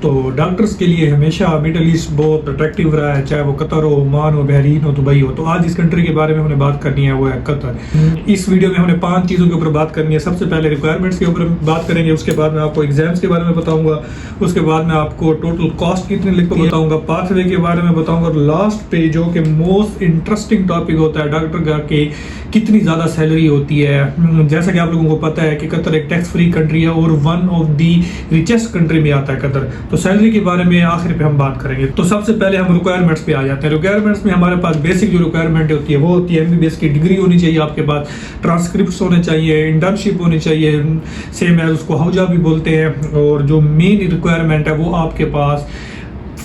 तो डॉक्टर्स के लिए हमेशा मिडिल ईस्ट बहुत अट्रैक्टिव रहा है, चाहे वो कतर हो, ओमान हो, बहरीन हो, दुबई हो। तो आज इस कंट्री के बारे में हमने बात करनी है, वो है कतर। इस वीडियो में हमने 5 चीज़ों के ऊपर बात करनी है। सबसे पहले रिक्वायरमेंट्स के ऊपर बात करेंगे, उसके बाद मैं आपको एग्जाम्स के बारे में बताऊंगा, उसके बाद मैं आपको टोटल कॉस्ट कितनी लिखकर बताऊंगा, पाथवे के बारे में बताऊंगा, और लास्ट पे जो कि मोस्ट इंटरेस्टिंग टॉपिक होता है डॉक्टर का, कि कितनी ज़्यादा सैलरी होती है। जैसा कि आप लोगों को पता है कि कतर एक टैक्स फ्री कंट्री है और one of the richest country में आता है कतर। तो सैलरी के बारे में आखिर पे हम बात करेंगे। तो सबसे पहले हम रिक्वायरमेंट्स पे आ जाते हैं। रिक्वायरमेंट्स में हमारे पास बेसिक जो रिक्वायरमेंट होती है वो होती है एमबीबीएस की डिग्री होनी चाहिए आपके पास, ट्रांसक्रिप्ट्स होने चाहिए, इंटर्नशिप होनी चाहिए, सेम है उसको हाउजा भी बोलते हैं। और जो मेन रिक्वायरमेंट है वो आपके पास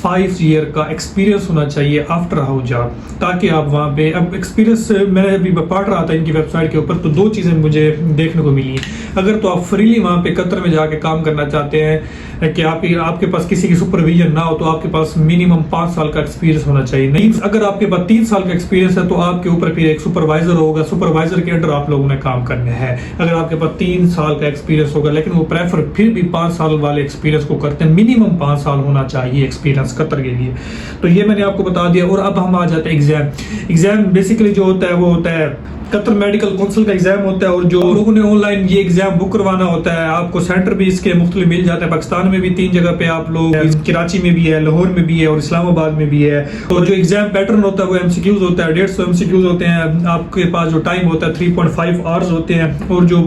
5 ईयर का एक्सपीरियंस होना चाहिए आफ्टर हाउजा, ताकि आप वहाँ पे, अब एक्सपीरियंस मैंने अभी पढ़ रहा था इनकी वेबसाइट के ऊपर, तो 2 चीज़ें मुझे देखने को मिली। अगर तो आप फ्रीली वहाँ पे कतर में जाके काम करना चाहते हैं कि आपके पास किसी की सुपरविजन ना हो, तो आपके पास मिनिमम 5 साल का एक्सपीरियंस होना चाहिए। नहीं, अगर आपके पास 3 साल का एक्सपीरियंस है तो आपके ऊपर फिर एक सुपरवाइजर होगा, सुपरवाइजर के अंडर आप लोगों ने काम करना है। अगर आपके पास 3 साल का एक्सपीरियंस होगा, लेकिन वो प्रेफर फिर भी 5 साल वाले एक्सपीरियंस को करते हैं। मिनिमम 5 साल होना चाहिए एक्सपीरियंस कतर के लिए। तो ये मैंने आपको बता दिया। और अब हम आ जाते हैं एग्जाम बेसिकली जो होता है वो होता है कतर मेडिकल काउंसिल का एग्जाम होता है। और जो लोगों ने ऑनलाइन ये एग्जाम बुक करवाना होता है, आपको सेंटर भी इसके मुख्तलिफ मिल जाते हैं। पाकिस्तान में भी 3 जगह पे आप लोग, कराची में भी है, लाहौर में भी है और इस्लामाबाद में भी है। तो जो एग्जाम पैटर्न होता है वो एमसीक्यूज होता है, 150 एमसीक्यूज होते हैं। आपके पास जो टाइम होता है 3.5 आवर्स होते हैं। और जो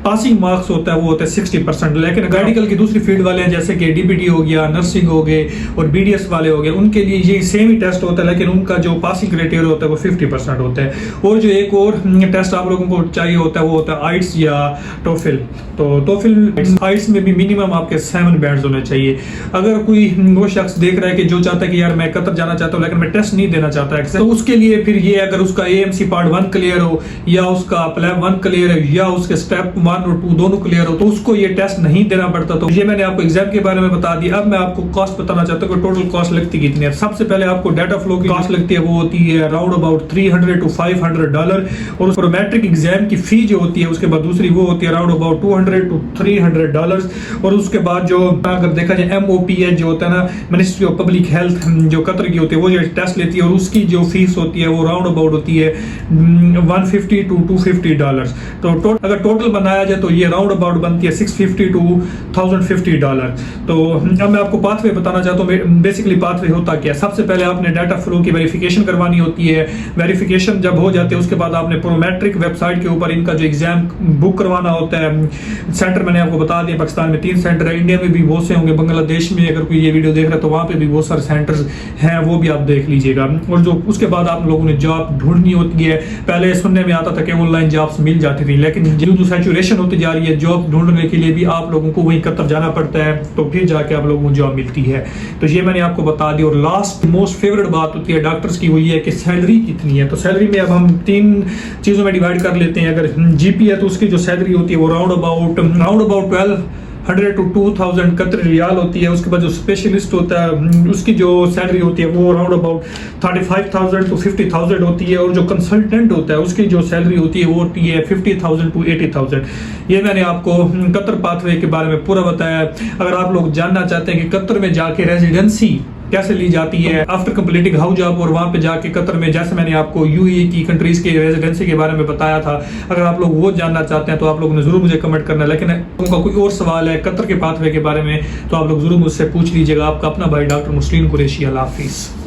पासिंग मार्क्स होता है वो होता है 60%। लेकिन मेडिकल की दूसरी फील्ड वाले हैं, जैसे कि डीपीटी हो गया, नर्सिंग हो गए और बीडीएस वाले हो गए, उनके लिए ये सेम ही टेस्ट होता है, लेकिन उनका जो पासिंग क्राइटेरिया होता है वो 50% होता है। और जो एक और टेस्ट आप लोगों को चाहिए होता है वो होता है आइट्स या टोफिल। तो टोफिल आइट्स में भी मिनिमम आपके 7 बैंड्स होने चाहिए। अगर कोई वो शख्स देख रहा है कि जो चाहता है कि यार मैं कतर जाना चाहता हूँ लेकिन मैं टेस्ट नहीं देना चाहता है, तो उसके लिए फिर ये, अगर उसका एएमसी पार्ट 1 क्लियर हो, या उसका प्लैब 1 क्लियर है, या उसके स्टेप 1 और 2 दोनों क्लियर हो, तो उसको ये टेस्ट नहीं देना पड़ता। तो ये मैंने आपको एग्जाम के बारे में बता दिया। अब मैं आपको कॉस्ट बताना चाहता हूँ कि टोटल कॉस्ट लगती कितनी है। सबसे पहले आपको डाटा फ्लो की कॉस्ट लगती है, वो होती है अराउंड अबाउट $300 to $500। और उस मैट्रिक एग्जाम की फी जो होती है उसके बाद दूसरी वो होती है अराउंड अबाउट $200 to $300। और उसके बाद जो अगर देखा जाए MOPH जो होता है ना, मिनिस्ट्री ऑफ पब्लिक हेल्थ जो कतर की होती है, वो जो टेस्ट लेती है और उसकी जो फीस होती है वो राउंड अबाउट होती है $150 to $250। तो अगर टोटल बनाया जाए तो ये राउंड अबाउट बनती है $650 to $1050। तो अब मैं आपको पाथवे बताना चाहता हूँ। बेसिकली पाथवे होता क्या है। सबसे पहले आपने डाटा फ्लो की वेरिफिकेशन करवानी होती है। वेरिफिकेशन जब हो जाती है उसके बाद आपने प्रोमेट्रिक वेबसाइट के ऊपर इनका जो एग्जाम बुक करवाना होता है। सेंटर मैंने आपको बता दिया, पाकिस्तान में 3 सेंटर है, इंडिया में भी बहुत से होंगे, बांग्लादेश में अगर कोई ये वीडियो देख रहा है तो वहाँ पे भी बहुत सारे सेंटर्स हैं, वो भी आप देख लीजिएगा। और जो उसके बाद आप लोगों ने जॉब ढूंढनी होती है। पहले सुनने में आता था कि ऑनलाइन जॉब्स मिल जाती थी, लेकिन जो सैचुरेशन होती जा रही है, जॉब ढूंढने के लिए भी आप लोगों को वहीं कतर जाना पड़ता है, तो फिर जाके आप लोगों को जॉब मिलती है। तो ये मैंने आपको बता दिया। और लास्ट मोस्ट फेवरेट बात होती है डॉक्टर्स की, वो ये है कि सैलरी कितनी है। तो सैलरी में अब हम 3 चीज़ों में डिवाइड कर लेते हैं। अगर जीपी है तो उसकी जो सैलरी होती है वो राउंड अबाउट 1200 to 2000 कतरी रियाल होती है। उसके बाद जो स्पेशलिस्ट होता है उसकी जो सैलरी होती है वो राउंड अबाउट 35,000 to 50,000 होती है। और जो कंसल्टेंट होता है उसकी जो सैलरी होती है वो होती है 50,000 to 80,000। ये मैंने आपको कतर पाथवे के बारे में पूरा बताया। अगर आप लोग जानना चाहते हैं कि कतर में जाके रेजिडेंसी कैसे ली जाती है आफ्टर कंप्लीटिंग हाउस जॉब, और वहाँ पे जाके कतर में, जैसे मैंने आपको यूएई की कंट्रीज के रेजिडेंसी के बारे में बताया था, अगर आप लोग वो जानना चाहते हैं तो आप लोगों ने जरूर मुझे कमेंट करना है। लेकिन उनका कोई और सवाल है कतर के पाथवे के बारे में तो आप लोग जरूर मुझसे पूछ लीजिएगा। आपका अपना भाई डॉक्टर मुस्लिम कुरैशी। अल्लाह हाफिज़।